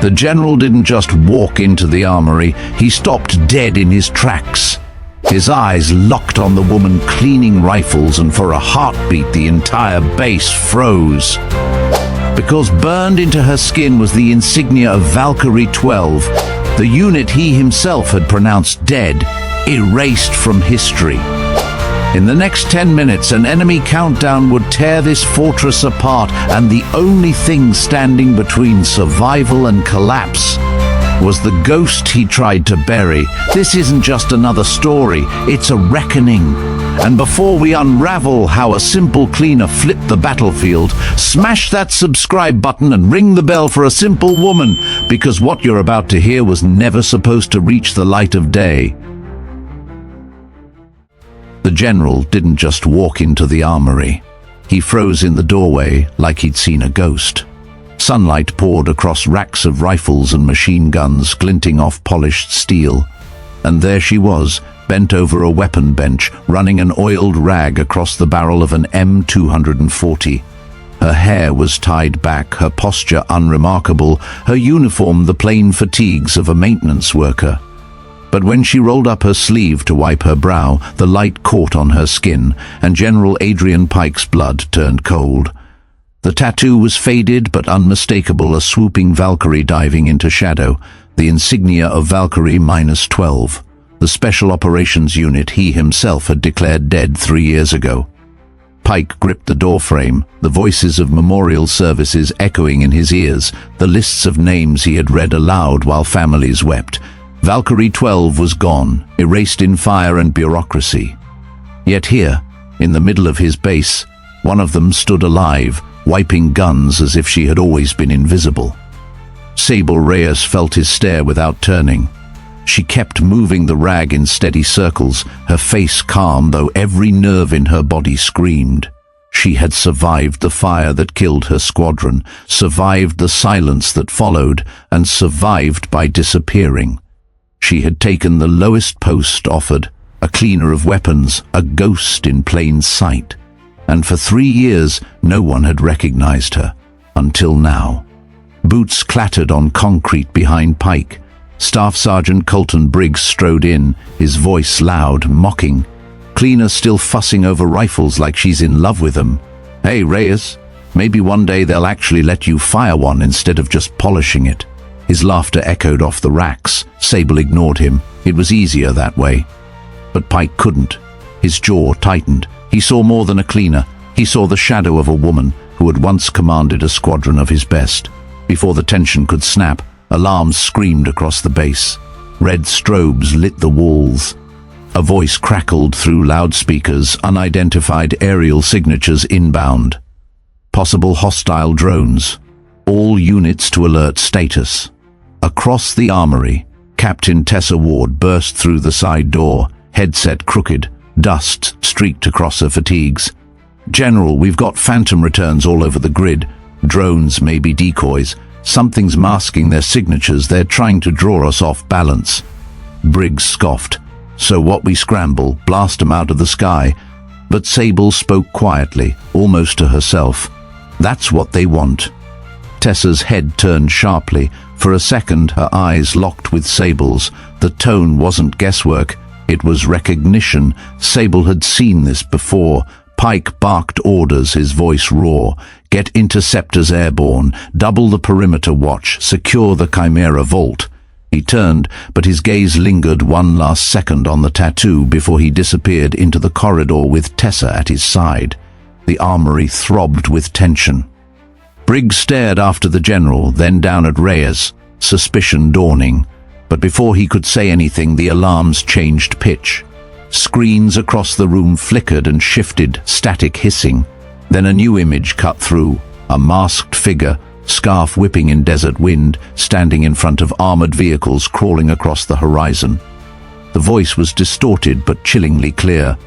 The general didn't just walk into the armory, he stopped dead in his tracks. His eyes locked on the woman cleaning rifles, and for a heartbeat the entire base froze. Because burned into her skin was the insignia of Valkyrie 12, the unit he himself had pronounced dead, erased from history. In the next 10 minutes, an enemy countdown would tear this fortress apart, and the only thing standing between survival and collapse was the ghost he tried to bury. This isn't just another story, it's a reckoning. And before we unravel how a simple cleaner flipped the battlefield, smash that subscribe button and ring the bell for A Simple Woman, because what you're about to hear was never supposed to reach the light of day. The general didn't just walk into the armory. He froze in the doorway like he'd seen a ghost. Sunlight poured across racks of rifles and machine guns glinting off polished steel. And there she was, bent over a weapon bench, running an oiled rag across the barrel of an M240. Her hair was tied back, her posture unremarkable, her uniform the plain fatigues of a maintenance worker. But when she rolled up her sleeve to wipe her brow, the light caught on her skin, and General Adrian Pike's blood turned cold. The tattoo was faded but unmistakable, a swooping Valkyrie diving into shadow, the insignia of Valkyrie -12, the special operations unit he himself had declared dead 3 years ago. Pike gripped the doorframe, the voices of memorial services echoing in his ears, the lists of names he had read aloud while families wept. Valkyrie 12 was gone, erased in fire and bureaucracy. Yet here, in the middle of his base, one of them stood alive, wiping guns as if she had always been invisible. Sable Reyes felt his stare without turning. She kept moving the rag in steady circles, her face calm though every nerve in her body screamed. She had survived the fire that killed her squadron, survived the silence that followed, and survived by disappearing. She had taken the lowest post offered, a cleaner of weapons, a ghost in plain sight. And for 3 years, no one had recognized her, until now. Boots clattered on concrete behind Pike. Staff Sergeant Colton Briggs strode in, his voice loud, mocking. Cleaner still fussing over rifles like she's in love with them. Hey, Reyes, maybe one day they'll actually let you fire one instead of just polishing it. His laughter echoed off the racks. Sable ignored him. It was easier that way. But Pike couldn't. His jaw tightened. He saw more than a cleaner. He saw the shadow of a woman who had once commanded a squadron of his best. Before the tension could snap, alarms screamed across the base. Red strobes lit the walls. A voice crackled through loudspeakers, unidentified aerial signatures inbound. Possible hostile drones. All units to alert status. Across the armory, Captain Tessa Ward burst through the side door, headset crooked, dust streaked across her fatigues. General, we've got phantom returns all over the grid. Drones, maybe decoys. Something's masking their signatures. They're trying to draw us off balance. Briggs scoffed. So what, we scramble, blast them out of the sky? But Sable spoke quietly, almost to herself. That's what they want. Tessa's head turned sharply. For a second, her eyes locked with Sable's. The tone wasn't guesswork. It was recognition. Sable had seen this before. Pike barked orders, his voice raw. Get interceptors airborne. Double the perimeter watch. Secure the Chimera vault. He turned, but his gaze lingered one last second on the tattoo before he disappeared into the corridor with Tessa at his side. The armory throbbed with tension. Briggs stared after the general, then down at Reyes, suspicion dawning. But before he could say anything, the alarms changed pitch. Screens across the room flickered and shifted, static hissing. Then a new image cut through, a masked figure, scarf whipping in desert wind, standing in front of armored vehicles crawling across the horizon. The voice was distorted but chillingly clear.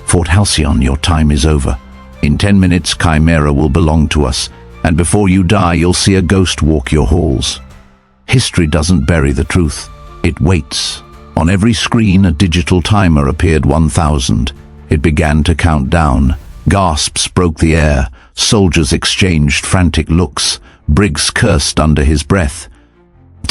Fort Halcyon, your time is over. In 10 minutes, Chimera will belong to us. And before you die, you'll see a ghost walk your halls. History doesn't bury the truth. It waits. On every screen, a digital timer appeared 1000. It began to count down. Gasps broke the air. Soldiers exchanged frantic looks. Briggs cursed under his breath.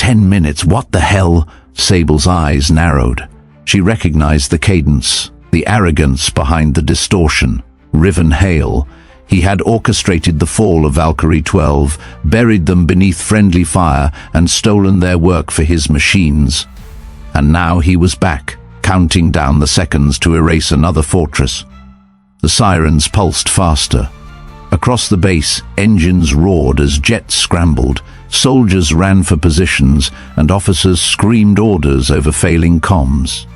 10 minutes, what the hell? Sable's eyes narrowed. She recognized the cadence, the arrogance behind the distortion. Riven hail. He had orchestrated the fall of Valkyrie 12, buried them beneath friendly fire, and stolen their work for his machines. And now he was back, counting down the seconds to erase another fortress. The sirens pulsed faster. Across the base, engines roared as jets scrambled, soldiers ran for positions, and officers screamed orders over failing comms.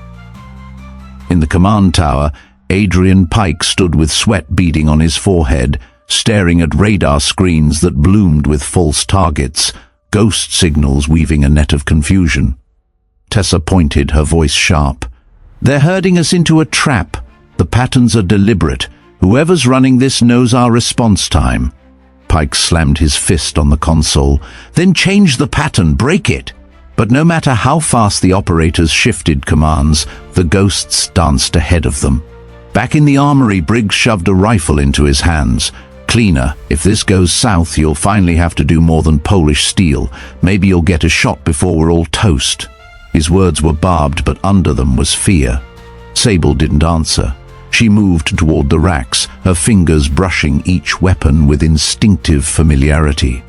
In the command tower, Adrian Pike stood with sweat beading on his forehead, staring at radar screens that bloomed with false targets, ghost signals weaving a net of confusion. Tessa pointed, her voice sharp. "They're herding us into a trap. The patterns are deliberate. Whoever's running this knows our response time." Pike slammed his fist on the console. "Then change the pattern, break it." But no matter how fast the operators shifted commands, the ghosts danced ahead of them. Back in the armory, Briggs shoved a rifle into his hands. "Cleaner, if this goes south, you'll finally have to do more than polish steel. Maybe you'll get a shot before we're all toast." His words were barbed, but under them was fear. Sable didn't answer. She moved toward the racks, her fingers brushing each weapon with instinctive familiarity.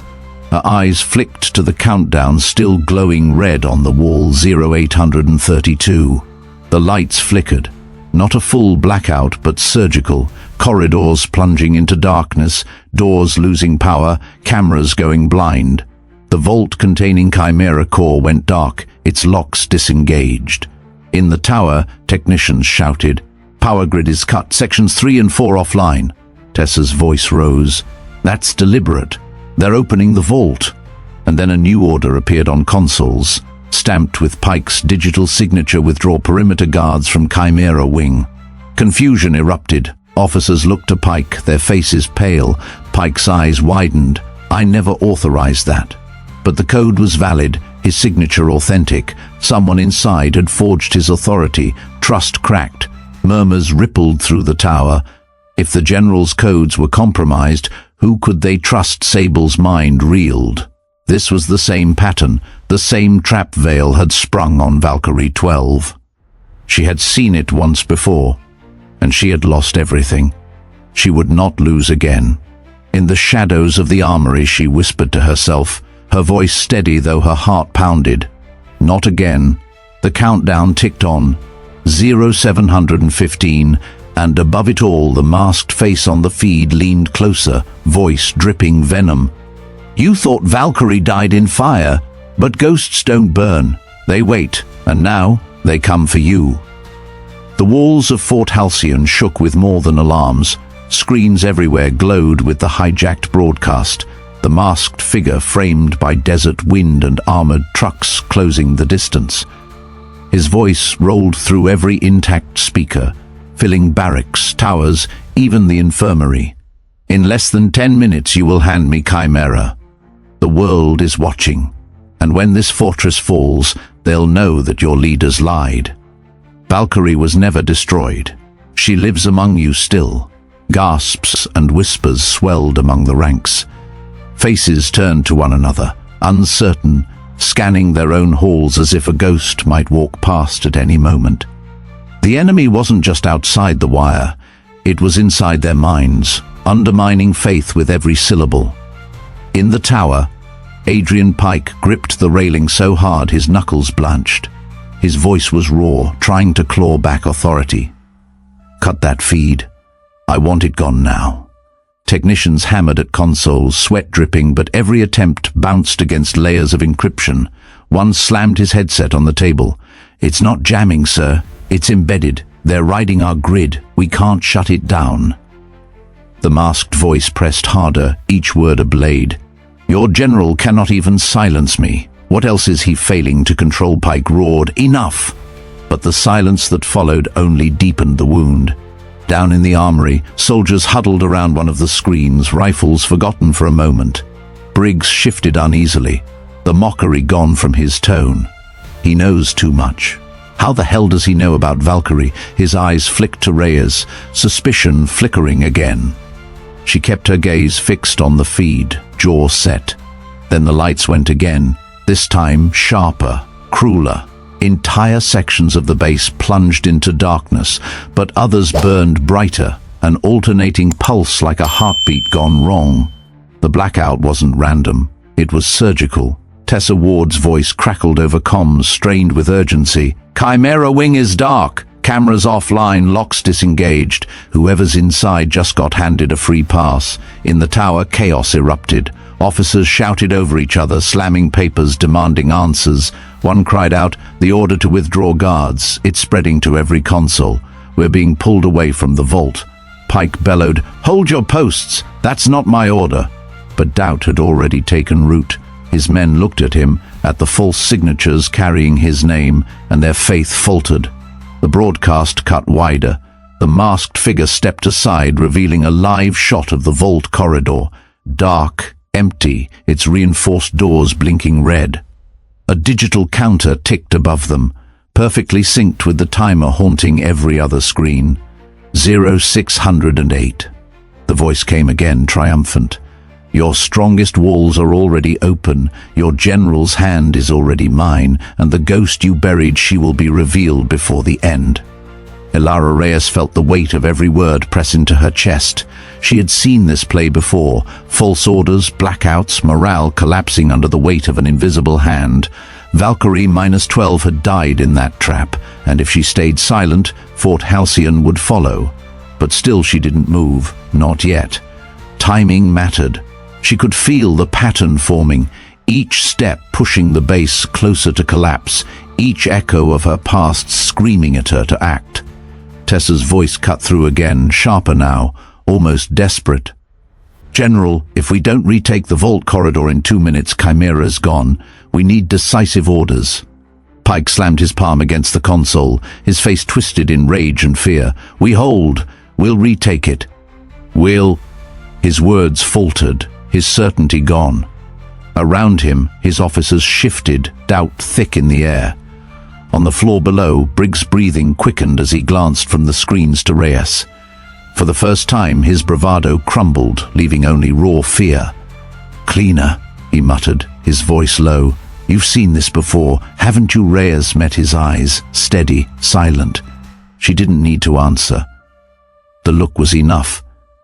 Her eyes flicked to the countdown still glowing red on the wall, 0832. The lights flickered. Not a full blackout, but surgical. Corridors plunging into darkness, doors losing power, cameras going blind. The vault containing Chimera core went dark, its locks disengaged. In the tower, technicians shouted, "Power grid is cut, sections 3 and 4 offline." Tessa's voice rose. "That's deliberate. They're opening the vault." And then a new order appeared on consoles. Stamped with Pike's digital signature, withdraw perimeter guards from Chimera wing. Confusion erupted. Officers looked to Pike, their faces pale. Pike's eyes widened. "I never authorized that." But the code was valid, his signature authentic. Someone inside had forged his authority. Trust cracked. Murmurs rippled through the tower. If the general's codes were compromised, who could they trust? Sable's mind reeled. This was the same pattern. The same trap veil had sprung on Valkyrie 12. She had seen it once before, and she had lost everything. She would not lose again. In the shadows of the armory, she whispered to herself, her voice steady though her heart pounded. Not again. The countdown ticked on. 0715, and above it all, the masked face on the feed leaned closer, voice dripping venom. "You thought Valkyrie died in fire, but ghosts don't burn. They wait, and now they come for you." The walls of Fort Halcyon shook with more than alarms. Screens everywhere glowed with the hijacked broadcast, the masked figure framed by desert wind and armored trucks closing the distance. His voice rolled through every intact speaker, filling barracks, towers, even the infirmary. "In less than 10 minutes you will hand me Chimera. The world is watching, and when this fortress falls, they'll know that your leaders lied. Valkyrie was never destroyed. She lives among you still." Gasps and whispers swelled among the ranks. Faces turned to one another, uncertain, scanning their own halls as if a ghost might walk past at any moment. The enemy wasn't just outside the wire, it was inside their minds, undermining faith with every syllable. In the tower, Adrian Pike gripped the railing so hard his knuckles blanched. His voice was raw, trying to claw back authority. "Cut that feed. I want it gone now." Technicians hammered at consoles, sweat dripping, but every attempt bounced against layers of encryption. One slammed his headset on the table. "It's not jamming, sir. It's embedded. They're riding our grid. We can't shut it down." The masked voice pressed harder, each word a blade. "Your general cannot even silence me. What else is he failing to control?" Pike roared. "Enough!" But the silence that followed only deepened the wound. Down in the armory, soldiers huddled around one of the screens, rifles forgotten for a moment. Briggs shifted uneasily, the mockery gone from his tone. He knows too much. How the hell does he know about Valkyrie? His eyes flicked to Reyes, suspicion flickering again. She kept her gaze fixed on the feed, jaw set. Then the lights went again. This time sharper, crueler. Entire sections of the base plunged into darkness, but others burned brighter, an alternating pulse like a heartbeat gone wrong. The blackout wasn't random, it was surgical. Tessa Ward's voice crackled over comms, strained with urgency. Chimera wing is dark. Cameras offline, locks disengaged. Whoever's inside just got handed a free pass. In the tower, chaos erupted. Officers shouted over each other, slamming papers, demanding answers. One cried out, "The order to withdraw guards." It's spreading to every console. "We're being pulled away from the vault." Pike bellowed, "Hold your posts! That's not my order." But doubt had already taken root. His men looked at him, at the false signatures carrying his name, and their faith faltered. The broadcast cut wider. The masked figure stepped aside, revealing a live shot of the vault corridor. Dark, empty, its reinforced doors blinking red. A digital counter ticked above them, perfectly synced with the timer haunting every other screen. 0608. The voice came again, triumphant. "Your strongest walls are already open, your general's hand is already mine, and the ghost you buried, she will be revealed before the end." Sable Reyes felt the weight of every word press into her chest. She had seen this play before. False orders, blackouts, morale collapsing under the weight of an invisible hand. Valkyrie -12 had died in that trap, and if she stayed silent, Fort Halcyon would follow. But still she didn't move, not yet. Timing mattered. She could feel the pattern forming, each step pushing the base closer to collapse, each echo of her past screaming at her to act. Tessa's voice cut through again, sharper now, almost desperate. "General, if we don't retake the vault corridor in 2 minutes, Chimera's gone. We need decisive orders." Pike slammed his palm against the console, his face twisted in rage and fear. "We hold. We'll retake it. We'll—" His words faltered, his certainty gone. Around him, his officers shifted, doubt thick in the air. On the floor below, Briggs' breathing quickened as he glanced from the screens to Reyes. For the first time, his bravado crumbled, leaving only raw fear. "Cleaner," he muttered, his voice low. "You've seen this before, haven't you?" Reyes met his eyes, steady, silent. She didn't need to answer. The look was enough.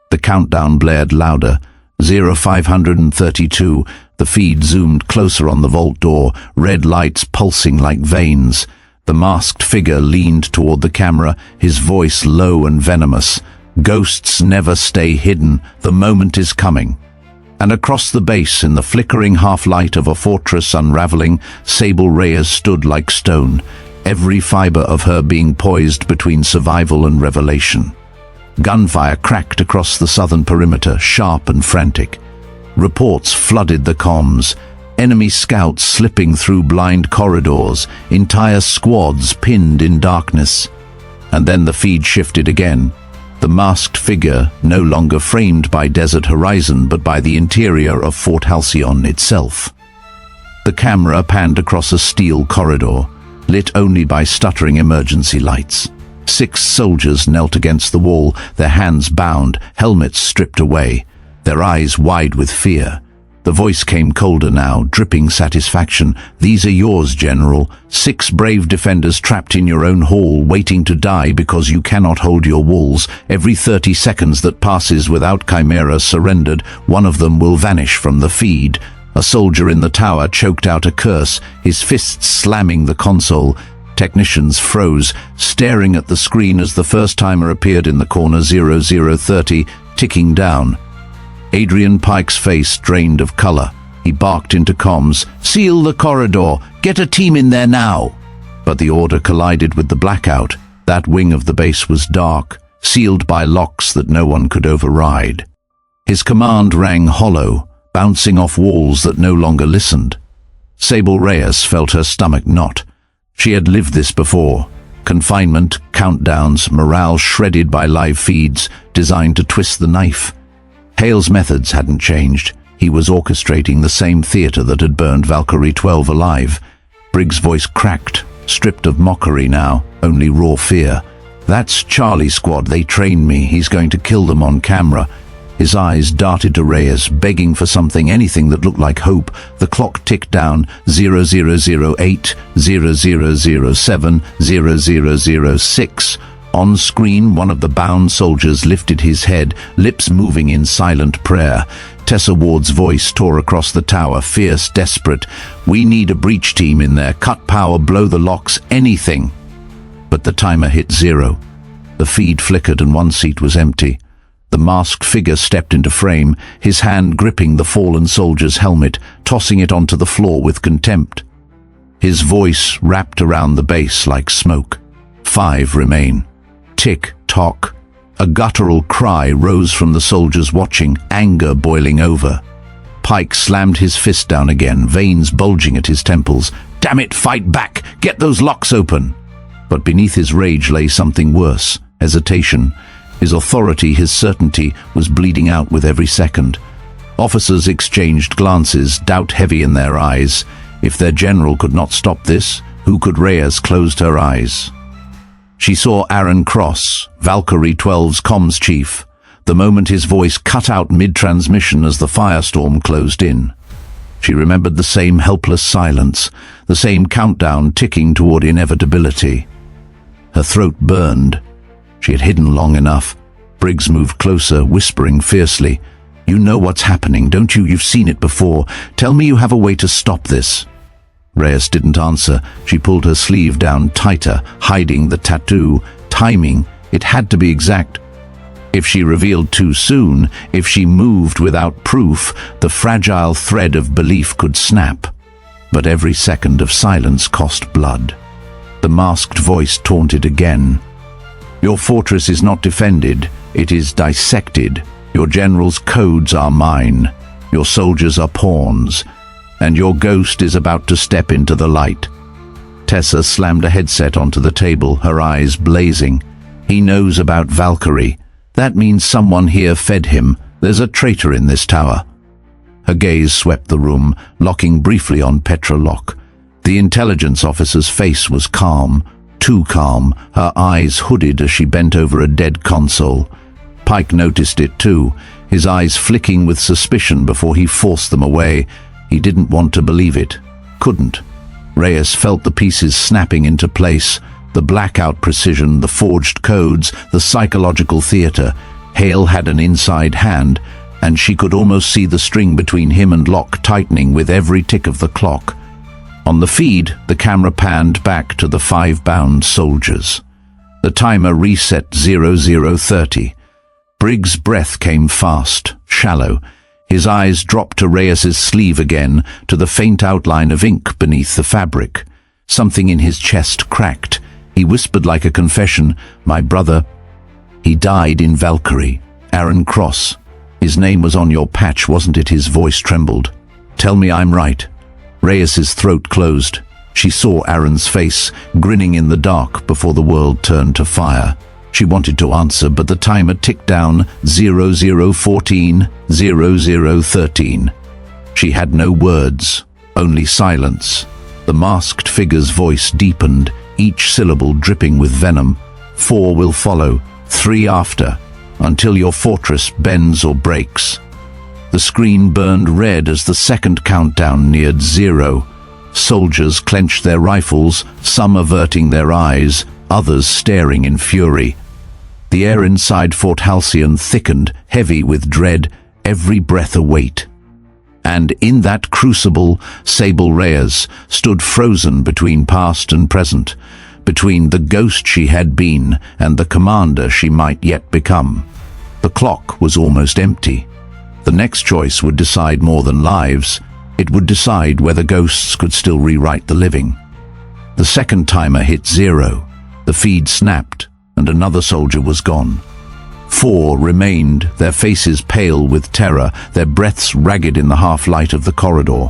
The countdown blared louder. 0532. The feed zoomed closer on the vault door, red lights pulsing like veins. The masked figure leaned toward the camera, his voice low and venomous. "Ghosts never stay hidden. The moment is coming." And across the base, in the flickering half-light of a fortress unraveling, Sable Reyes stood like stone, every fiber of her being poised between survival and revelation. Gunfire cracked across the southern perimeter, sharp and frantic. Reports flooded the comms, enemy scouts slipping through blind corridors, entire squads pinned in darkness. And then the feed shifted again. The masked figure, no longer framed by desert horizon but by the interior of Fort Halcyon itself. The camera panned across a steel corridor, lit only by stuttering emergency lights. 6 soldiers knelt against the wall, their hands bound, helmets stripped away, their eyes wide with fear. The voice came colder now, dripping satisfaction. "These are yours, General. 6 brave defenders trapped in your own hall, waiting to die because you cannot hold your walls. Every 30 seconds that passes without Chimera surrendered, one of them will vanish from the feed." A soldier in the tower choked out a curse, his fists slamming the console. Technicians froze, staring at the screen as the first timer appeared in the corner. 0030, ticking down. Adrian Pike's face drained of color. He barked into comms, "Seal the corridor! Get a team in there now!" But the order collided with the blackout. That wing of the base was dark, sealed by locks that no one could override. His command rang hollow, bouncing off walls that no longer listened. Sable Reyes felt her stomach knot. She had lived this before. Confinement, countdowns, morale shredded by live feeds designed to twist the knife. Hale's methods hadn't changed. He was orchestrating the same theater that had burned Valkyrie 12 alive. Briggs' voice cracked, stripped of mockery now, only raw fear. "That's Charlie Squad. They trained me. He's going to kill them on camera." His eyes darted to Reyes, begging for something, anything that looked like hope. The clock ticked down. 0008, 0007, 0006. On screen, one of the bound soldiers lifted his head, lips moving in silent prayer. Tessa Ward's voice tore across the tower, fierce, desperate. "We need a breach team in there. Cut power, blow the locks, anything." But the timer hit 0. The feed flickered and one seat was empty. The masked figure stepped into frame, his hand gripping the fallen soldier's helmet, tossing it onto the floor with contempt. His voice wrapped around the base like smoke. 5 remain. Tick-tock. A guttural cry rose from the soldiers watching, anger boiling over. Pike slammed his fist down again, veins bulging at his temples. "Damn it, fight back! Get those locks open!" But beneath his rage lay something worse, hesitation. His authority, his certainty, was bleeding out with every second. Officers exchanged glances, doubt heavy in their eyes. If their general could not stop this, who could? Reyes closed her eyes. She saw Aaron Cross, Valkyrie 12's comms chief, the moment his voice cut out mid-transmission as the firestorm closed in. She remembered the same helpless silence, the same countdown ticking toward inevitability. Her throat burned. She had hidden long enough. Briggs moved closer, whispering fiercely, "You know what's happening, don't you? You've seen it before. Tell me you have a way to stop this." Reyes didn't answer. She pulled her sleeve down tighter, hiding the tattoo. Timing, it had to be exact. If she revealed too soon, if she moved without proof, the fragile thread of belief could snap. But every second of silence cost blood. The masked voice taunted again. "Your fortress is not defended, it is dissected. Your general's codes are mine. Your soldiers are pawns. And your ghost is about to step into the light." Tessa slammed a headset onto the table, her eyes blazing. "He knows about Valkyrie. That means someone here fed him. There's a traitor in this tower." Her gaze swept the room, locking briefly on Petra Locke. The intelligence officer's face was calm, too calm, her eyes hooded as she bent over a dead console. Pike noticed it too, his eyes flicking with suspicion before he forced them away. He didn't want to believe it. Couldn't. Reyes felt the pieces snapping into place, the blackout precision, the forged codes, the psychological theater. Hale had an inside hand, and she could almost see the string between him and Locke tightening with every tick of the clock. On the feed, the camera panned back to the 5 bound soldiers. The timer reset 0030. Briggs' breath came fast, shallow. His eyes dropped to Reyes's sleeve again, to the faint outline of ink beneath the fabric. Something in his chest cracked. He whispered like a confession, "My brother, he died in Valkyrie. Aaron Cross. His name was on your patch, wasn't it?" His voice trembled. "Tell me I'm right." Reyes's throat closed. She saw Aaron's face, grinning in the dark before the world turned to fire. She wanted to answer, but the timer ticked down 0014, 0013. She had no words, only silence. The masked figure's voice deepened, each syllable dripping with venom. 4 will follow, 3 after, until your fortress bends or breaks. The screen burned red as the second countdown neared 0. Soldiers clenched their rifles, some averting their eyes, others staring in fury. The air inside Fort Halcyon thickened, heavy with dread, every breath a weight. And in that crucible, Sable Reyes stood frozen between past and present, between the ghost she had been and the commander she might yet become. The clock was almost empty. The next choice would decide more than lives. It would decide whether ghosts could still rewrite the living. The second timer hit 0. The feed snapped, and another soldier was gone. 4 remained, their faces pale with terror, their breaths ragged in the half-light of the corridor.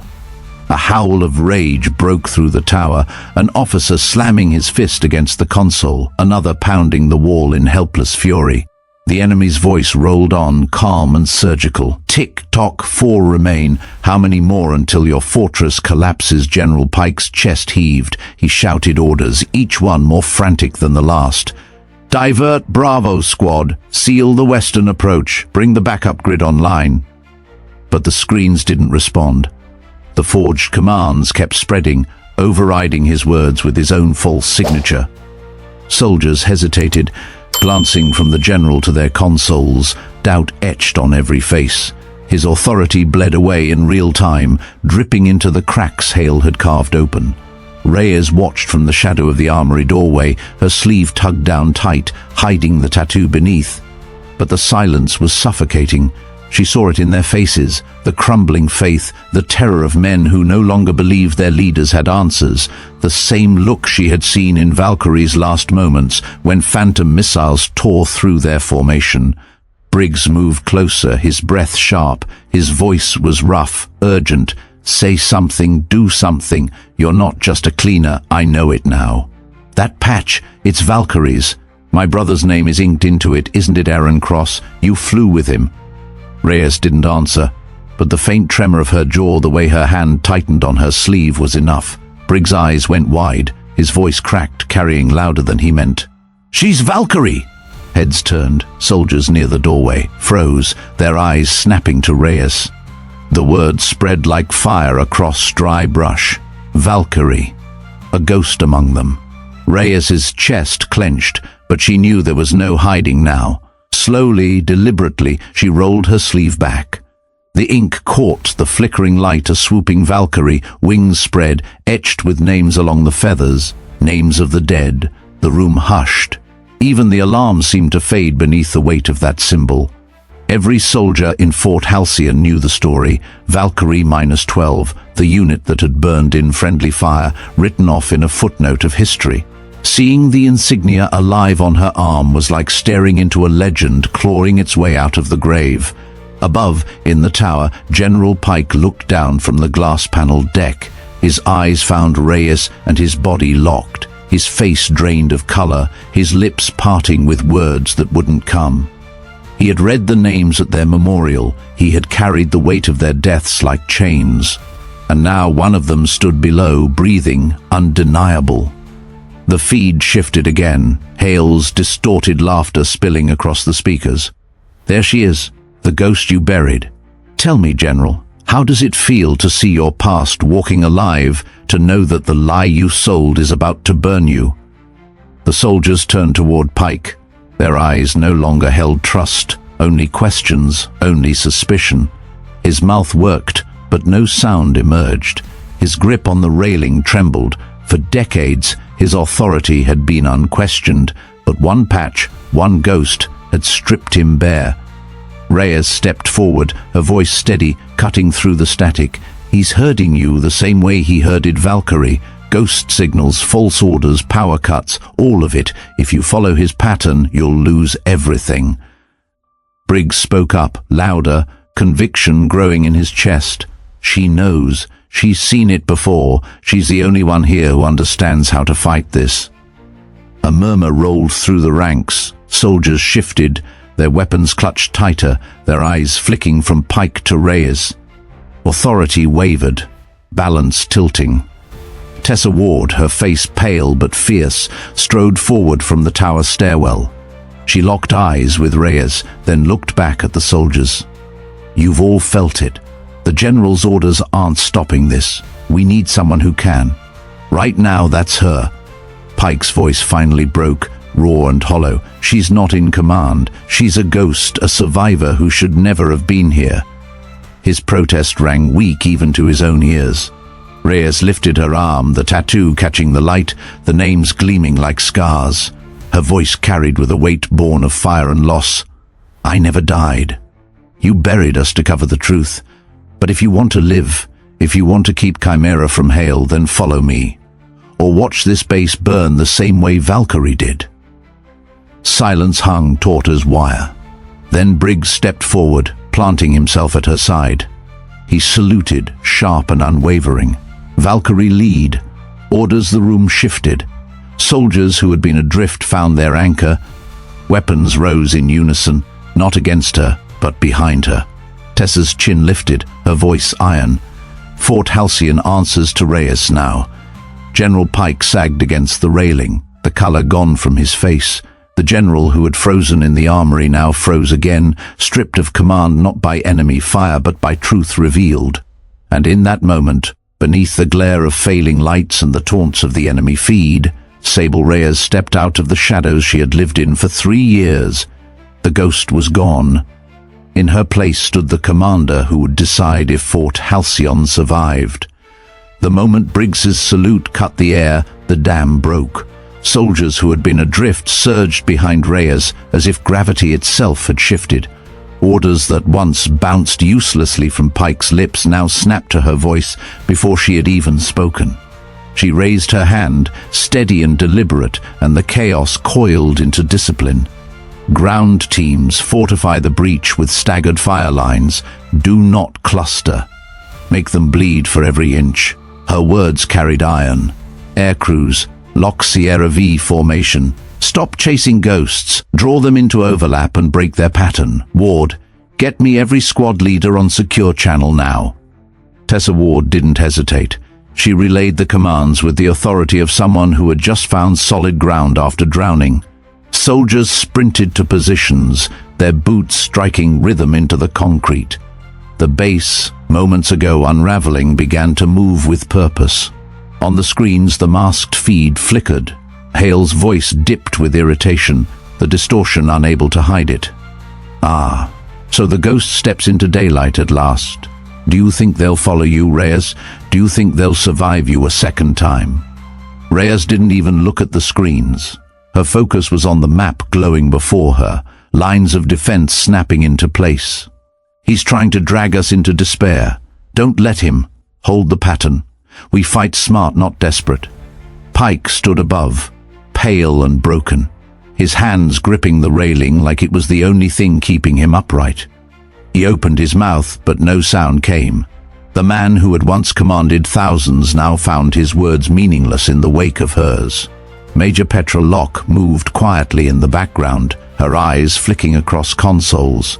A howl of rage broke through the tower, an officer slamming his fist against the console, another pounding the wall in helpless fury. The enemy's voice rolled on, calm and surgical. "Tick-tock, 4 remain. How many more until your fortress collapses?" General Pike's chest heaved. He shouted orders, each one more frantic than the last. Divert Bravo squad, seal the western approach, bring the backup grid online. But the screens didn't respond. The forged commands kept spreading, overriding his words with his own false signature. Soldiers hesitated, glancing from the general to their consoles, doubt etched on every face. His authority bled away in real time, dripping into the cracks Hale had carved open. Reyes watched from the shadow of the armory doorway, her sleeve tugged down tight, hiding the tattoo beneath. But the silence was suffocating. She saw it in their faces, the crumbling faith, the terror of men who no longer believed their leaders had answers, the same look she had seen in Valkyrie's last moments when phantom missiles tore through their formation. Briggs moved closer, his breath sharp, his voice was rough, urgent. Say something, do something. You're not just a cleaner, I know it now. That patch, it's Valkyrie's. My brother's name is inked into it, isn't it, Aaron Cross? You flew with him. Reyes didn't answer, but the faint tremor of her jaw, the way her hand tightened on her sleeve, was enough. Briggs' eyes went wide, his voice cracked, carrying louder than he meant. She's Valkyrie! Heads turned, soldiers near the doorway froze, their eyes snapping to Reyes. The word spread like fire across dry brush. Valkyrie. A ghost among them. Reyes's chest clenched, but she knew there was no hiding now. Slowly, deliberately, she rolled her sleeve back. The ink caught the flickering light, a swooping Valkyrie, wings spread, etched with names along the feathers, names of the dead. The room hushed. Even the alarm seemed to fade beneath the weight of that symbol. Every soldier in Fort Halcyon knew the story. Valkyrie -12, the unit that had burned in friendly fire, written off in a footnote of history. Seeing the insignia alive on her arm was like staring into a legend clawing its way out of the grave. Above, in the tower, General Pike looked down from the glass-paneled deck. His eyes found Reyes and his body locked, his face drained of color, his lips parting with words that wouldn't come. He had read the names at their memorial, he had carried the weight of their deaths like chains, and now one of them stood below, breathing, undeniable. The feed shifted again, Hale's distorted laughter spilling across the speakers. There she is, the ghost you buried. Tell me, General, how does it feel to see your past walking alive, to know that the lie you sold is about to burn you? The soldiers turned toward Pike. Their eyes no longer held trust, only questions, only suspicion. His mouth worked, but no sound emerged. His grip on the railing trembled. For decades, his authority had been unquestioned, but one patch, one ghost, had stripped him bare. Reyes stepped forward, her voice steady, cutting through the static. He's herding you the same way he herded Valkyrie. Ghost signals, false orders, power cuts, all of it. If you follow his pattern, you'll lose everything. Briggs spoke up, louder, conviction growing in his chest. She knows. She's seen it before. She's the only one here who understands how to fight this. A murmur rolled through the ranks. Soldiers shifted, their weapons clutched tighter, their eyes flicking from Pike to Reyes. Authority wavered, balance tilting. Tessa Ward, her face pale but fierce, strode forward from the tower stairwell. She locked eyes with Reyes, then looked back at the soldiers. You've all felt it. The General's orders aren't stopping this. We need someone who can. Right now, that's her. Pike's voice finally broke, raw and hollow. She's not in command. She's a ghost, a survivor who should never have been here. His protest rang weak even to his own ears. Reyes lifted her arm, the tattoo catching the light, the names gleaming like scars. Her voice carried with a weight born of fire and loss. I never died. You buried us to cover the truth. But if you want to live, if you want to keep Chimera from Hale, then follow me. Or watch this base burn the same way Valkyrie did. Silence hung taut as wire. Then Briggs stepped forward, planting himself at her side. He saluted, sharp and unwavering. Valkyrie lead. Orders the room shifted. Soldiers who had been adrift found their anchor. Weapons rose in unison, not against her, but behind her. Tessa's chin lifted, her voice iron. Fort Halcyon answers to Reyes now. General Pike sagged against the railing, the color gone from his face. The general who had frozen in the armory now froze again, stripped of command not by enemy fire but by truth revealed. And in that moment, beneath the glare of failing lights and the taunts of the enemy feed, Sable Reyes stepped out of the shadows she had lived in for 3 years. The ghost was gone. In her place stood the commander who would decide if Fort Halcyon survived. The moment Briggs's salute cut the air, the dam broke. Soldiers who had been adrift surged behind Reyes as if gravity itself had shifted. Orders that once bounced uselessly from Pike's lips now snapped to her voice before she had even spoken. She raised her hand, steady and deliberate, and the chaos coiled into discipline. Ground teams fortify the breach with staggered fire lines. Do not cluster. Make them bleed for every inch. Her words carried iron. Air crews, lock Sierra V formation. Stop chasing ghosts. Draw them into overlap and break their pattern. Ward, get me every squad leader on secure channel now. Tessa Ward didn't hesitate. She relayed the commands with the authority of someone who had just found solid ground after drowning. Soldiers sprinted to positions, their boots striking rhythm into the concrete. The base, moments ago unraveling, began to move with purpose. On the screens, the masked feed flickered. Hale's voice dipped with irritation, the distortion unable to hide it. Ah, so the ghost steps into daylight at last. Do you think they'll follow you, Reyes? Do you think they'll survive you a second time? Reyes didn't even look at the screens. Her focus was on the map glowing before her, lines of defense snapping into place. He's trying to drag us into despair. Don't let him. Hold the pattern. We fight smart, not desperate. Pike stood above, pale and broken, his hands gripping the railing like it was the only thing keeping him upright. He opened his mouth, but no sound came. The man who had once commanded thousands now found his words meaningless in the wake of hers. Major Petra Locke moved quietly in the background, her eyes flicking across consoles.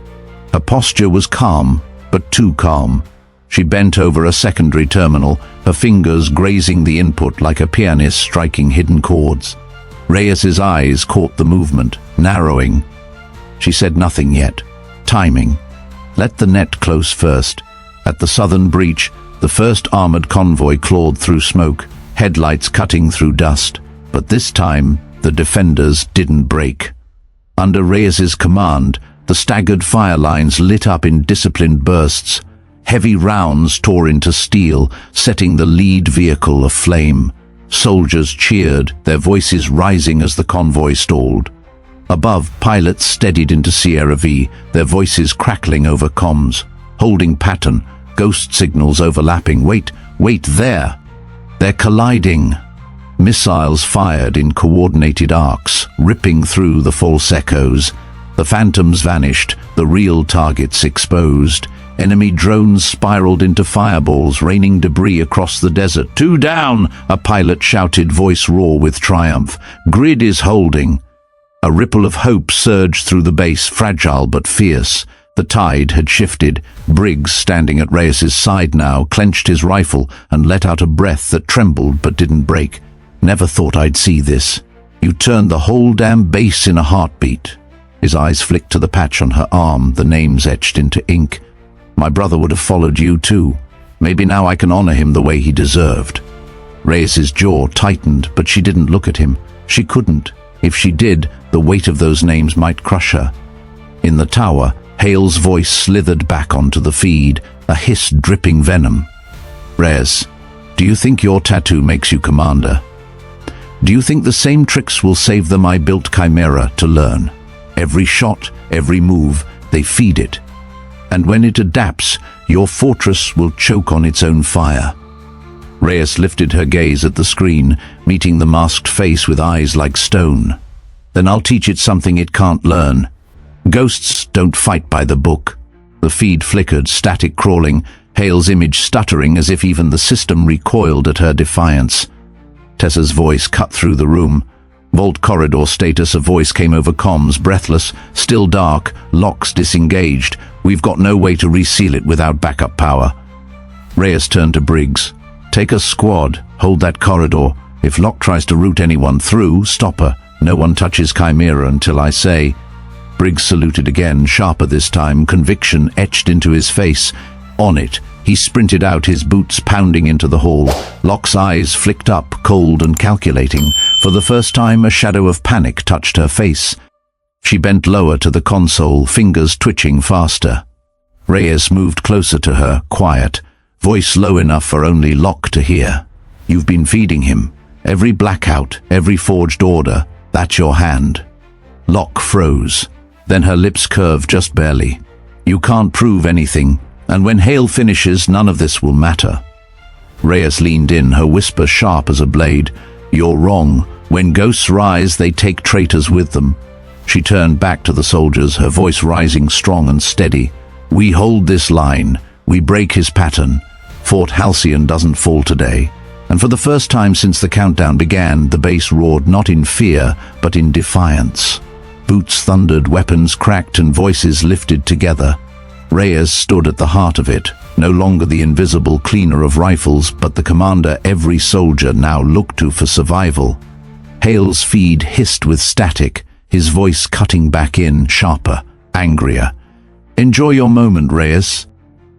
Her posture was calm, but too calm. She bent over a secondary terminal, her fingers grazing the input like a pianist striking hidden chords. Reyes's eyes caught the movement, narrowing. She said nothing yet. Timing. Let the net close first. At the southern breach, the first armored convoy clawed through smoke, headlights cutting through dust. But this time, the defenders didn't break. Under Reyes's command, the staggered fire lines lit up in disciplined bursts. Heavy rounds tore into steel, setting the lead vehicle aflame. Soldiers cheered, their voices rising as the convoy stalled. Above, pilots steadied into Sierra V, their voices crackling over comms. Holding pattern, ghost signals overlapping. Wait there! They're colliding. Missiles fired in coordinated arcs, ripping through the false echoes. The phantoms vanished, the real targets exposed. Enemy drones spiraled into fireballs, raining debris across the desert. 2 down! A pilot shouted, voice raw with triumph. Grid is holding. A ripple of hope surged through the base, fragile but fierce. The tide had shifted. Briggs, standing at Reyes's side now, clenched his rifle and let out a breath that trembled but didn't break. Never thought I'd see this. You turned the whole damn base in a heartbeat. His eyes flicked to the patch on her arm, the names etched into ink. My brother would have followed you too. Maybe now I can honor him the way he deserved. Reyes's jaw tightened, but she didn't look at him. She couldn't. If she did, the weight of those names might crush her. In the tower, Hale's voice slithered back onto the feed, a hiss dripping venom. Reyes, do you think your tattoo makes you commander? Do you think the same tricks will save them I built Chimera to learn? Every shot, every move, they feed it. And when it adapts, your fortress will choke on its own fire. Reyes lifted her gaze at the screen, meeting the masked face with eyes like stone. Then I'll teach it something it can't learn. Ghosts don't fight by the book. The feed flickered, static crawling, Hale's image stuttering as if even the system recoiled at her defiance. Tessa's voice cut through the room. Vault corridor status, a voice came over comms, breathless, still dark, locks disengaged. We've got no way to reseal it without backup power. Reyes turned to Briggs. Take a squad, hold that corridor. If Locke tries to route anyone through, stop her. No one touches Chimera until I say. Briggs saluted again, sharper this time, conviction etched into his face. On it, he sprinted out, his boots pounding into the hall. Locke's eyes flicked up, cold and calculating. For the first time, a shadow of panic touched her face. She bent lower to the console, fingers twitching faster. Reyes moved closer to her, quiet, voice low enough for only Locke to hear. You've been feeding him. Every blackout, every forged order, that's your hand. Locke froze. Then her lips curved just barely. You can't prove anything, and when Hale finishes, none of this will matter. Reyes leaned in, her whisper sharp as a blade. You're wrong. When ghosts rise, they take traitors with them. She turned back to the soldiers, her voice rising strong and steady. We hold this line. We break his pattern. Fort Halcyon doesn't fall today. And for the first time since the countdown began, the base roared not in fear, but in defiance. Boots thundered, weapons cracked, and voices lifted together. Reyes stood at the heart of it, no longer the invisible cleaner of rifles, but the commander every soldier now looked to for survival. Hale's feed hissed with static, his voice cutting back in, sharper, angrier. Enjoy your moment, Reyes.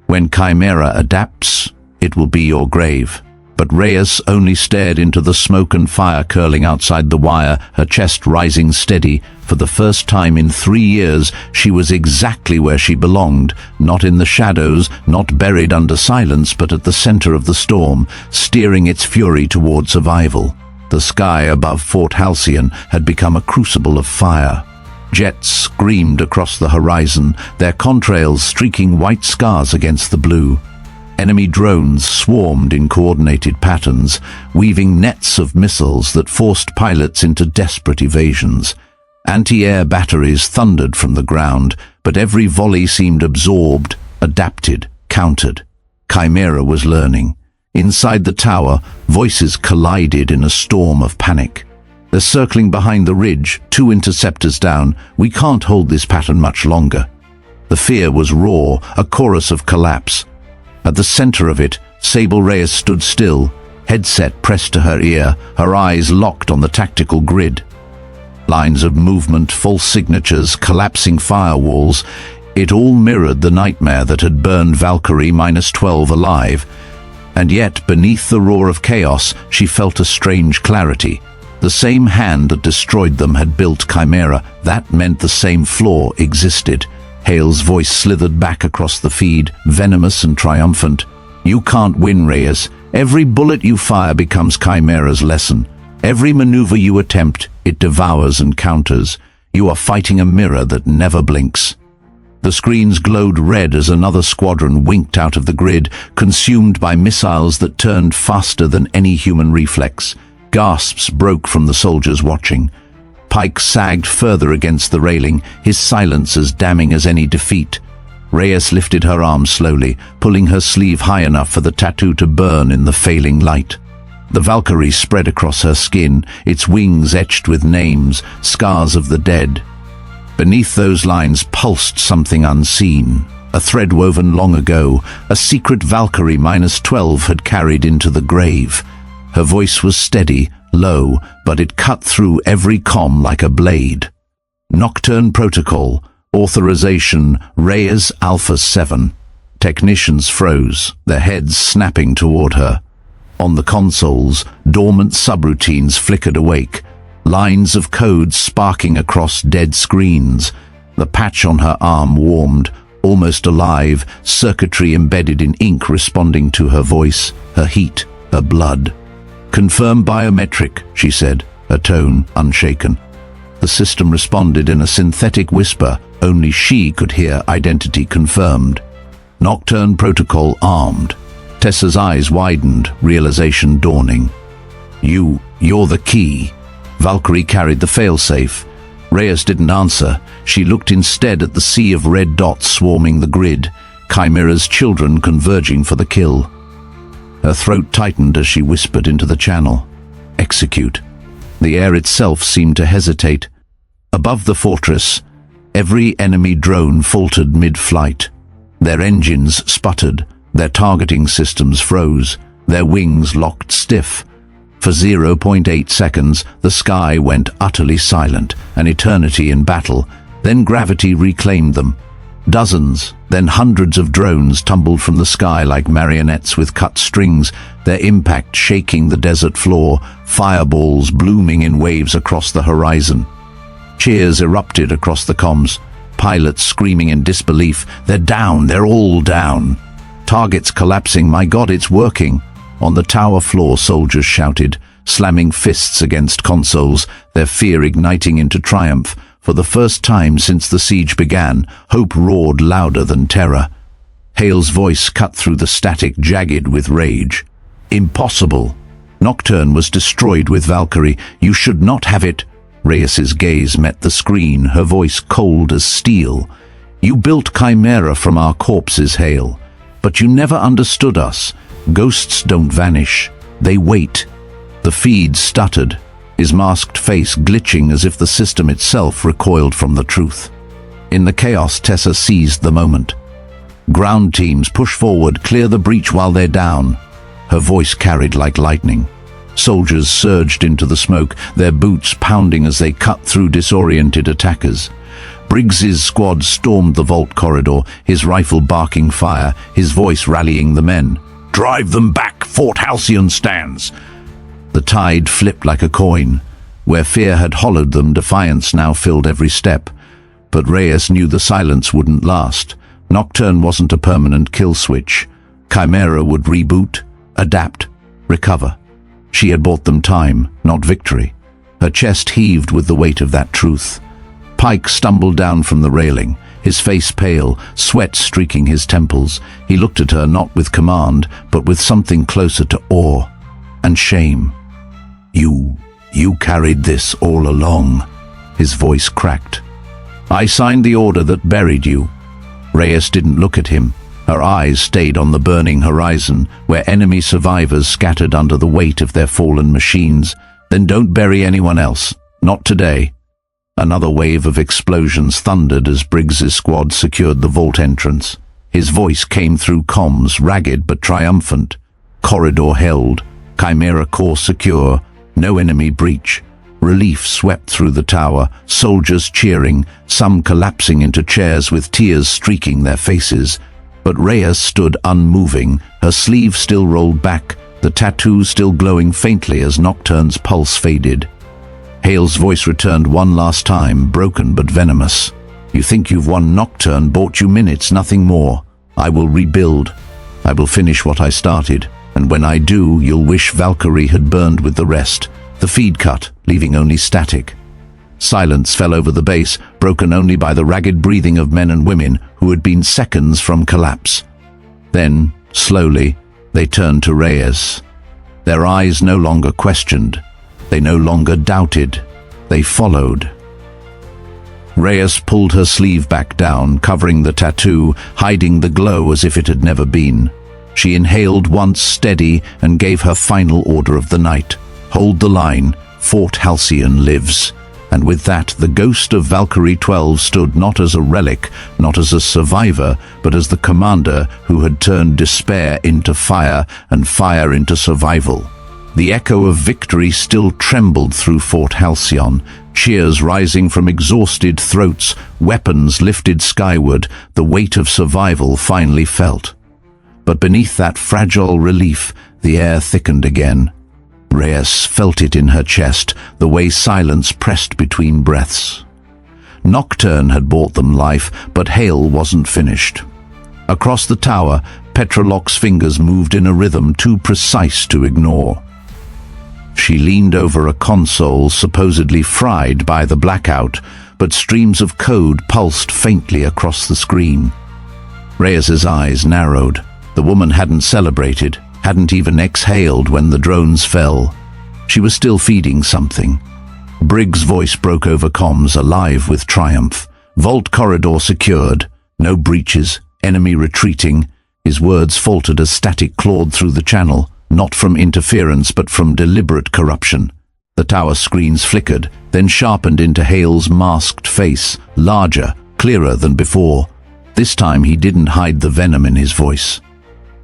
When Chimera adapts, it will be your grave. But Reyes only stared into the smoke and fire curling outside the wire, her chest rising steady. For the first time in 3 years, she was exactly where she belonged, not in the shadows, not buried under silence, but at the center of the storm, steering its fury toward survival. The sky above Fort Halcyon had become a crucible of fire. Jets screamed across the horizon, their contrails streaking white scars against the blue. Enemy drones swarmed in coordinated patterns, weaving nets of missiles that forced pilots into desperate evasions. Anti-air batteries thundered from the ground, but every volley seemed absorbed, adapted, countered. Chimera was learning. Inside the tower, voices collided in a storm of panic. They're circling behind the ridge, 2 interceptors down. We can't hold this pattern much longer. The fear was raw, a chorus of collapse. At the center of it, Sable Reyes stood still, headset pressed to her ear, her eyes locked on the tactical grid. Lines of movement, false signatures, collapsing firewalls. It all mirrored the nightmare that had burned Valkyrie -12 alive. And yet, beneath the roar of chaos, she felt a strange clarity. The same hand that destroyed them had built Chimera. That meant the same flaw existed. Hale's voice slithered back across the feed, venomous and triumphant. You can't win, Reyes. Every bullet you fire becomes Chimera's lesson. Every maneuver you attempt, it devours and counters. You are fighting a mirror that never blinks. The screens glowed red as another squadron winked out of the grid, consumed by missiles that turned faster than any human reflex. Gasps broke from the soldiers watching. Pike sagged further against the railing, his silence as damning as any defeat. Reyes lifted her arm slowly, pulling her sleeve high enough for the tattoo to burn in the failing light. The Valkyrie spread across her skin, its wings etched with names, scars of the dead. Beneath those lines pulsed something unseen, a thread woven long ago, a secret Valkyrie -12 had carried into the grave. Her voice was steady, low, but it cut through every comm like a blade. Nocturne Protocol, Authorization, Reyes Alpha 7. Technicians froze, their heads snapping toward her. On the consoles, dormant subroutines flickered awake, lines of code sparking across dead screens. The patch on her arm warmed, almost alive, circuitry embedded in ink responding to her voice, her heat, her blood. Confirm biometric, she said, her tone unshaken. The system responded in a synthetic whisper. Only she could hear identity confirmed. Nocturne Protocol armed. Tessa's eyes widened, realization dawning. You're the key. Valkyrie carried the failsafe. Reyes didn't answer. She looked instead at the sea of red dots swarming the grid, Chimera's children converging for the kill. Her throat tightened as she whispered into the channel. Execute. The air itself seemed to hesitate. Above the fortress, every enemy drone faltered mid-flight. Their engines sputtered, their targeting systems froze, their wings locked stiff. For 0.8 seconds, the sky went utterly silent, an eternity in battle. Then gravity reclaimed them. Dozens, then hundreds of drones tumbled from the sky like marionettes with cut strings, their impact shaking the desert floor, fireballs blooming in waves across the horizon. Cheers erupted across the comms, pilots screaming in disbelief, "They're down, they're all down." Targets collapsing, "My God, it's working." On the tower floor, soldiers shouted, slamming fists against consoles, their fear igniting into triumph. For the first time since the siege began, hope roared louder than terror. Hale's voice cut through the static, jagged with rage. "Impossible. Nocturne was destroyed with Valkyrie. You should not have it." Reyes's gaze met the screen, her voice cold as steel. "You built Chimera from our corpses, Hale. But you never understood us. Ghosts don't vanish. They wait." The feed stuttered, his masked face glitching as if the system itself recoiled from the truth. In the chaos, Tessa seized the moment. "Ground teams, push forward, clear the breach while they're down." Her voice carried like lightning. Soldiers surged into the smoke, their boots pounding as they cut through disoriented attackers. Briggs's squad stormed the vault corridor, his rifle barking fire, his voice rallying the men. "Drive them back! Fort Halcyon stands!" The tide flipped like a coin. Where fear had hollowed them, defiance now filled every step. But Reyes knew the silence wouldn't last. Nocturne wasn't a permanent kill switch. Chimera would reboot, adapt, recover. She had bought them time, not victory. Her chest heaved with the weight of that truth. Pike stumbled down from the railing, his face pale, sweat streaking his temples. He looked at her not with command, but with something closer to awe and shame. You carried this all along." His voice cracked. "I signed the order that buried you." Reyes didn't look at him. Her eyes stayed on the burning horizon, where enemy survivors scattered under the weight of their fallen machines. "Then don't bury anyone else. Not today." Another wave of explosions thundered as Briggs's squad secured the vault entrance. His voice came through comms, ragged but triumphant. Corridor held, Chimera core secure, no enemy breach. Relief swept through the tower, soldiers cheering, some collapsing into chairs with tears streaking their faces. But Reyes stood unmoving, her sleeve still rolled back, the tattoo still glowing faintly as Nocturne's pulse faded. Hale's voice returned one last time, broken but venomous. "You think you've won? Nocturne bought you minutes, nothing more. I will rebuild. I will finish what I started. And when I do, you'll wish Valkyrie had burned with the rest." The feed cut, leaving only static. Silence fell over the base, broken only by the ragged breathing of men and women who had been seconds from collapse. Then, slowly, they turned to Reyes. Their eyes no longer questioned. They no longer doubted. They followed. Reyes pulled her sleeve back down, covering the tattoo, hiding the glow as if it had never been. She inhaled once, steady, and gave her final order of the night. "Hold the line. Fort Halcyon lives." And with that, the ghost of Valkyrie 12 stood not as a relic, not as a survivor, but as the commander who had turned despair into fire and fire into survival. The echo of victory still trembled through Fort Halcyon, cheers rising from exhausted throats, weapons lifted skyward, the weight of survival finally felt. But beneath that fragile relief, the air thickened again. Reyes felt it in her chest, the way silence pressed between breaths. Nocturne had bought them life, but Hale wasn't finished. Across the tower, Petroloc's fingers moved in a rhythm too precise to ignore. She leaned over a console supposedly fried by the blackout, but streams of code pulsed faintly across the screen. Reyes's eyes narrowed. The woman hadn't celebrated, hadn't even exhaled when the drones fell. She was still feeding something. Briggs' voice broke over comms, alive with triumph. Vault corridor secured, no breaches, enemy retreating. His words faltered as static clawed through the channel, not from interference but from deliberate corruption. The tower screens flickered, then sharpened into Hale's masked face, larger, clearer than before. This time he didn't hide the venom in his voice.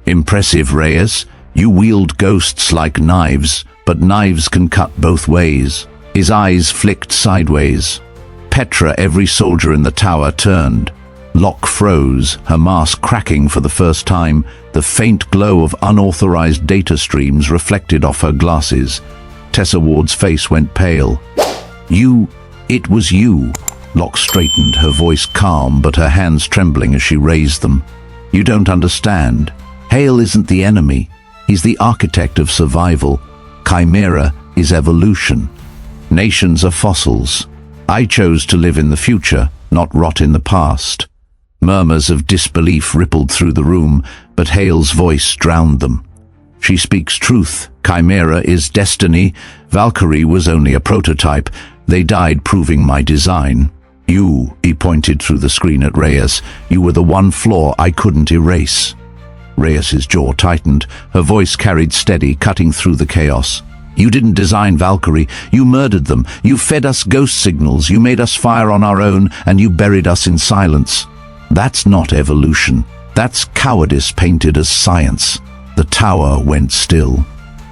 "Impressive, Reyes. You wield ghosts like knives, but knives can cut both ways. His eyes flicked sideways. Petra, every soldier in the tower turned. Locke froze, her mask cracking for the first time, the faint glow of unauthorized data streams reflected off her glasses. Tessa Ward's face went pale. It was you. Locke straightened, her voice calm but her hands trembling as she raised them. You don't understand. Hale isn't the enemy. He's the architect of survival. Chimera is evolution. Nations are fossils. I chose to live in the future, not rot in the past. Murmurs of disbelief rippled through the room, but Hale's voice drowned them. She speaks truth. Chimera is destiny. Valkyrie was only a prototype. They died proving my design. He pointed through the screen at Reyes. You were the one flaw I couldn't erase. Reyes's jaw tightened. Her voice carried steady, cutting through the chaos. You didn't design Valkyrie. You murdered them. You fed us ghost signals. You made us fire on our own, and you buried us in silence. That's not evolution. That's cowardice painted as science. The tower went still.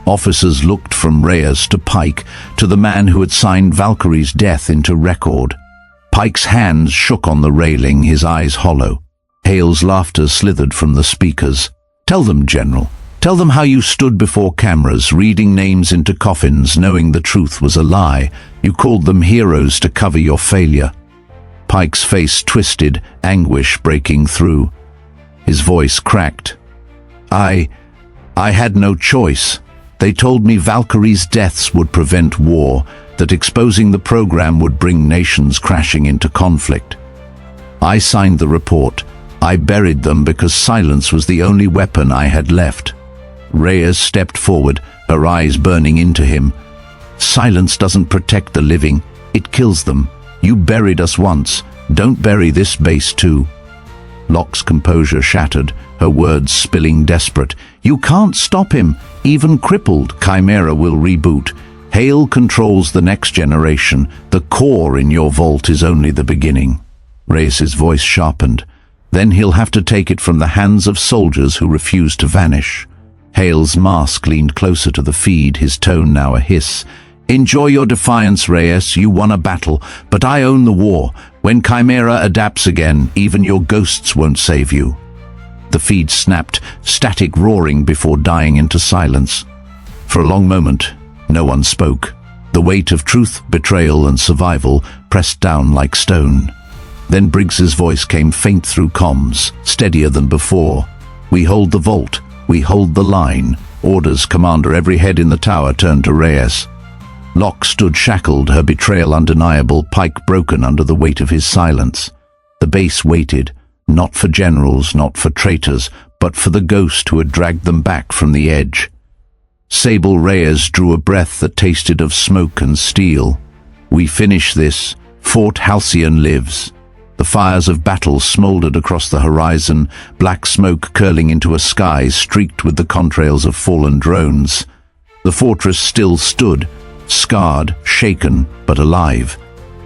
Officers looked from Reyes to Pike, to the man who had signed Valkyrie's death into record. Pike's hands shook on the railing, his eyes hollow. Hale's laughter slithered from the speakers. Tell them, General. Tell them how you stood before cameras, reading names into coffins, knowing the truth was a lie. You called them heroes to cover your failure. Pike's face twisted, anguish breaking through. His voice cracked. I had no choice. They told me Valkyrie's deaths would prevent war, that exposing the program would bring nations crashing into conflict. I signed the report. I buried them because silence was the only weapon I had left. Reyes stepped forward, her eyes burning into him. Silence doesn't protect the living, it kills them. You buried us once. Don't bury this base too. Locke's composure shattered, her words spilling desperate. You can't stop him. Even crippled, Chimera will reboot. Hale controls the next generation. The core in your vault is only the beginning. Reyes's voice sharpened. Then he'll have to take it from the hands of soldiers who refuse to vanish. Hale's mask leaned closer to the feed, his tone now a hiss. Enjoy your defiance, Reyes. You won a battle, but I own the war. When Chimera adapts again, even your ghosts won't save you. The feed snapped, static roaring before dying into silence. For a long moment, no one spoke. The weight of truth, betrayal, and survival pressed down like stone. Then Briggs's voice came faint through comms, steadier than before. We hold the vault. We hold the line. Orders, Commander. Every head in the tower turned to Reyes. Locke stood shackled, her betrayal undeniable, Pike broken under the weight of his silence. The base waited, not for generals, not for traitors, but for the ghost who had dragged them back from the edge. Sable Reyes drew a breath that tasted of smoke and steel. We finish this. Fort Halcyon lives. The fires of battle smoldered across the horizon, black smoke curling into a sky streaked with the contrails of fallen drones. The fortress still stood, scarred, shaken, but alive.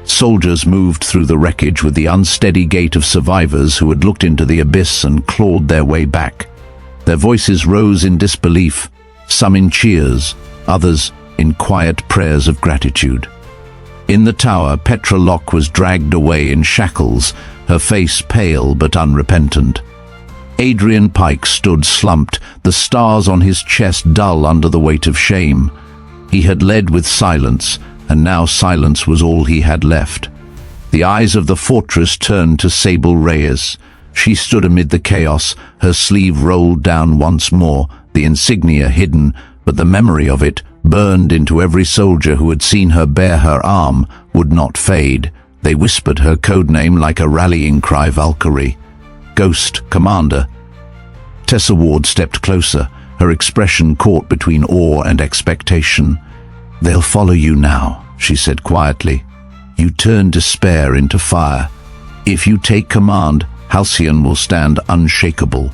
Soldiers moved through the wreckage with the unsteady gait of survivors who had looked into the abyss and clawed their way back. Their voices rose in disbelief, some in cheers, others in quiet prayers of gratitude. In the tower, Petra Locke was dragged away in shackles, her face pale but unrepentant. Adrian Pike stood slumped, the stars on his chest dull under the weight of shame. He had led with silence, and now silence was all he had left. The eyes of the fortress turned to Sable Reyes. She stood amid the chaos, her sleeve rolled down once more, the insignia hidden, but the memory of it, burned into every soldier who had seen her bare her arm, would not fade. They whispered her codename like a rallying cry, Valkyrie. Ghost, Commander. Tessa Ward stepped closer, her expression caught between awe and expectation. They'll follow you now, she said quietly. You turn despair into fire. If you take command, Halcyon will stand unshakable.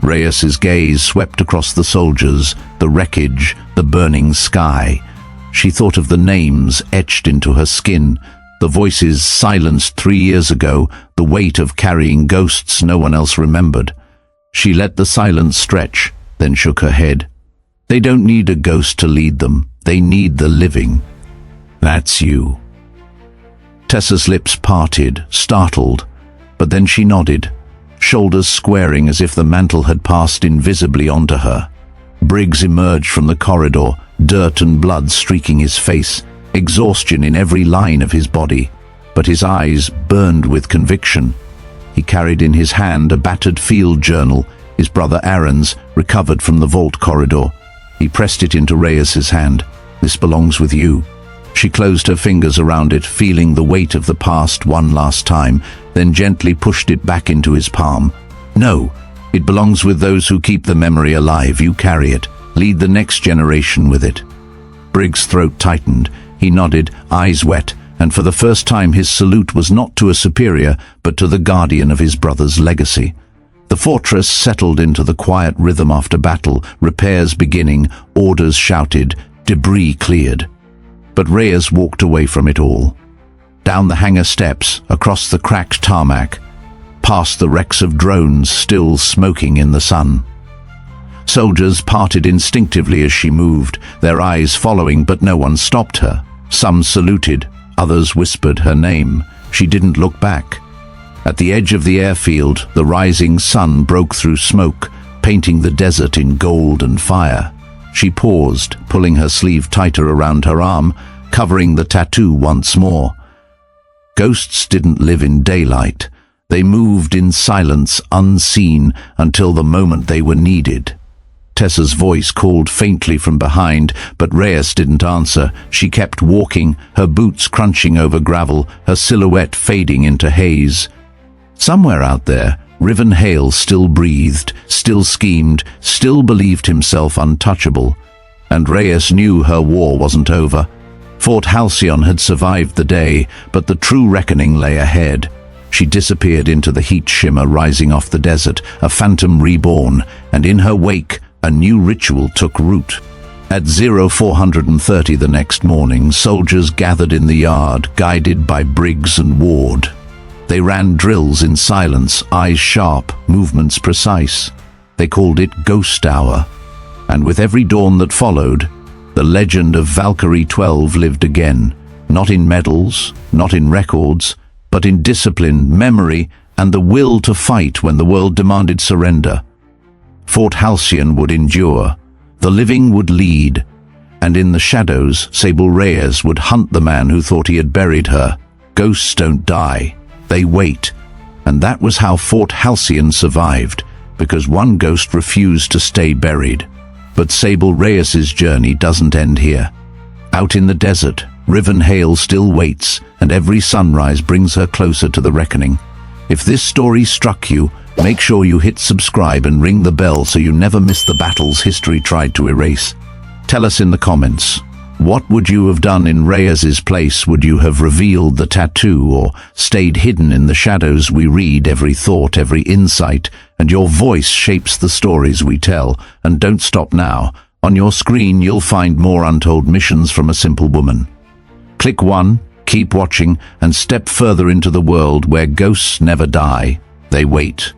Reyes's gaze swept across the soldiers, the wreckage, the burning sky. She thought of the names etched into her skin, the voices silenced 3 years ago, the weight of carrying ghosts no one else remembered. She let the silence stretch, then shook her head. They don't need a ghost to lead them. They need the living. That's you. Tessa's lips parted, startled, but then she nodded, shoulders squaring as if the mantle had passed invisibly onto her. Briggs emerged from the corridor, dirt and blood streaking his face, exhaustion in every line of his body, but his eyes burned with conviction. He carried in his hand a battered field journal, his brother Aaron's, recovered from the vault corridor. He pressed it into Reyes's hand. "This belongs with you." She closed her fingers around it, feeling the weight of the past one last time, then gently pushed it back into his palm. "No, it belongs with those who keep the memory alive. You carry it. Lead the next generation with it." Briggs' throat tightened. He nodded, eyes wet, and for the first time his salute was not to a superior, but to the guardian of his brother's legacy. The fortress settled into the quiet rhythm after battle, repairs beginning, orders shouted, debris cleared. But Reyes walked away from it all. Down the hangar steps, across the cracked tarmac, past the wrecks of drones still smoking in the sun. Soldiers parted instinctively as she moved, their eyes following, but no one stopped her. Some saluted, others whispered her name. She didn't look back. At the edge of the airfield, the rising sun broke through smoke, painting the desert in gold and fire. She paused, pulling her sleeve tighter around her arm, covering the tattoo once more. Ghosts didn't live in daylight. They moved in silence, unseen, until the moment they were needed. Tessa's voice called faintly from behind, but Reyes didn't answer. She kept walking, her boots crunching over gravel, her silhouette fading into haze. Somewhere out there, Riven Hale still breathed, still schemed, still believed himself untouchable. And Reyes knew her war wasn't over. Fort Halcyon had survived the day, but the true reckoning lay ahead. She disappeared into the heat shimmer rising off the desert, a phantom reborn, and in her wake, a new ritual took root. At 0430 the next morning, soldiers gathered in the yard, guided by Briggs and Ward. They ran drills in silence, eyes sharp, movements precise. They called it Ghost Hour. And with every dawn that followed, the legend of Valkyrie 12 lived again, not in medals, not in records, but in discipline, memory, and the will to fight when the world demanded surrender. Fort Halcyon would endure, the living would lead, and in the shadows, Sable Reyes would hunt the man who thought he had buried her. Ghosts don't die. They wait, and that was how Fort Halcyon survived, because one ghost refused to stay buried. But Sable Reyes's journey doesn't end here. Out in the desert, Riven Hale still waits, and every sunrise brings her closer to the reckoning. If this story struck you, make sure you hit subscribe and ring the bell so you never miss the battles history tried to erase. Tell us in the comments. What would you have done in Reyes's place? Would you have revealed the tattoo or stayed hidden in the shadows? We read every thought, every insight, and your voice shapes the stories we tell. And don't stop now. On your screen you'll find more untold missions from a simple woman. Click 1, keep watching, and step further into the world where ghosts never die. They wait.